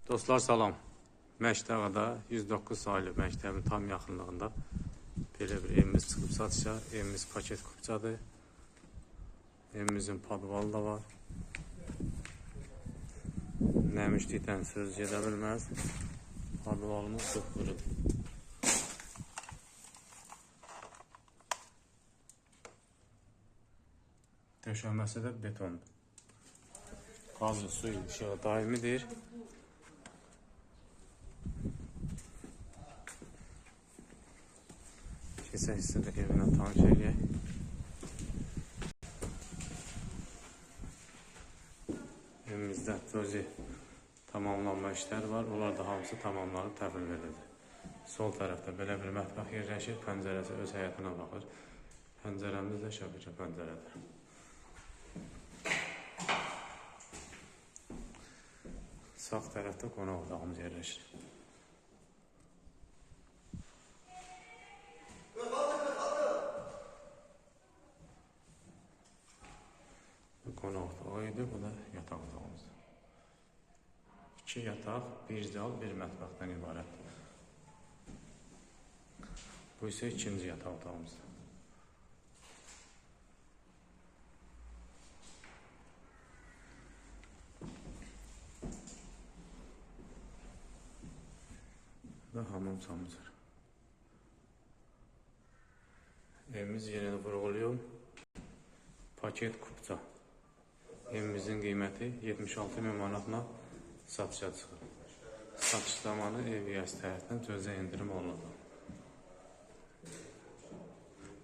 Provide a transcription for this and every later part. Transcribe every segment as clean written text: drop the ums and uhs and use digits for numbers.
Dostlar salam. Məşdəğada 109 saylı məktəbin tam yaxınlığında belə bir evimiz çıxıb satışa. Evimiz paket kupçadır. Evimizin podvalı da var. Nəmişlikdən söz gedə bilməz. Podvalımız qıpqırıdır. Döşəməsi də betondur. Qazı, suyu, işığı daimidir. Keçən hissədə evinə tanış eləyək. Evimizdə cüzi tamamlanma işləri var. Onlar da hamısı tamamlanıb təhvil verildi. Sol tərəfdə belə bir mətbəx yerləşir. Pəncərəsi öz həyətinə baxır. Pəncərəmiz də şəbəkə pəncərədir. Sağ tərəfdə qonaq otağımız yerləşir. Qonaq otağı idi, bu da yataq otağımızdır. 2 yataq, 1 zal, 1 mətbəxdən ibarətdir. Bu isə ikinci yataq otağımızdır. Və hamam samıcır. Evimiz yeni vurğuluyum. Paket kupça. Evimizin qiyməti 76.000 manatla satışa çıxır. Satış zamanı ev yiyəsi tərəfindən cüzi indirim olunur.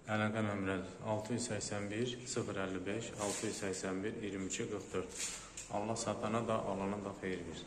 Əlaqə nömrədir 681 055 681 22 44. Allah satana da alana da xeyir versin.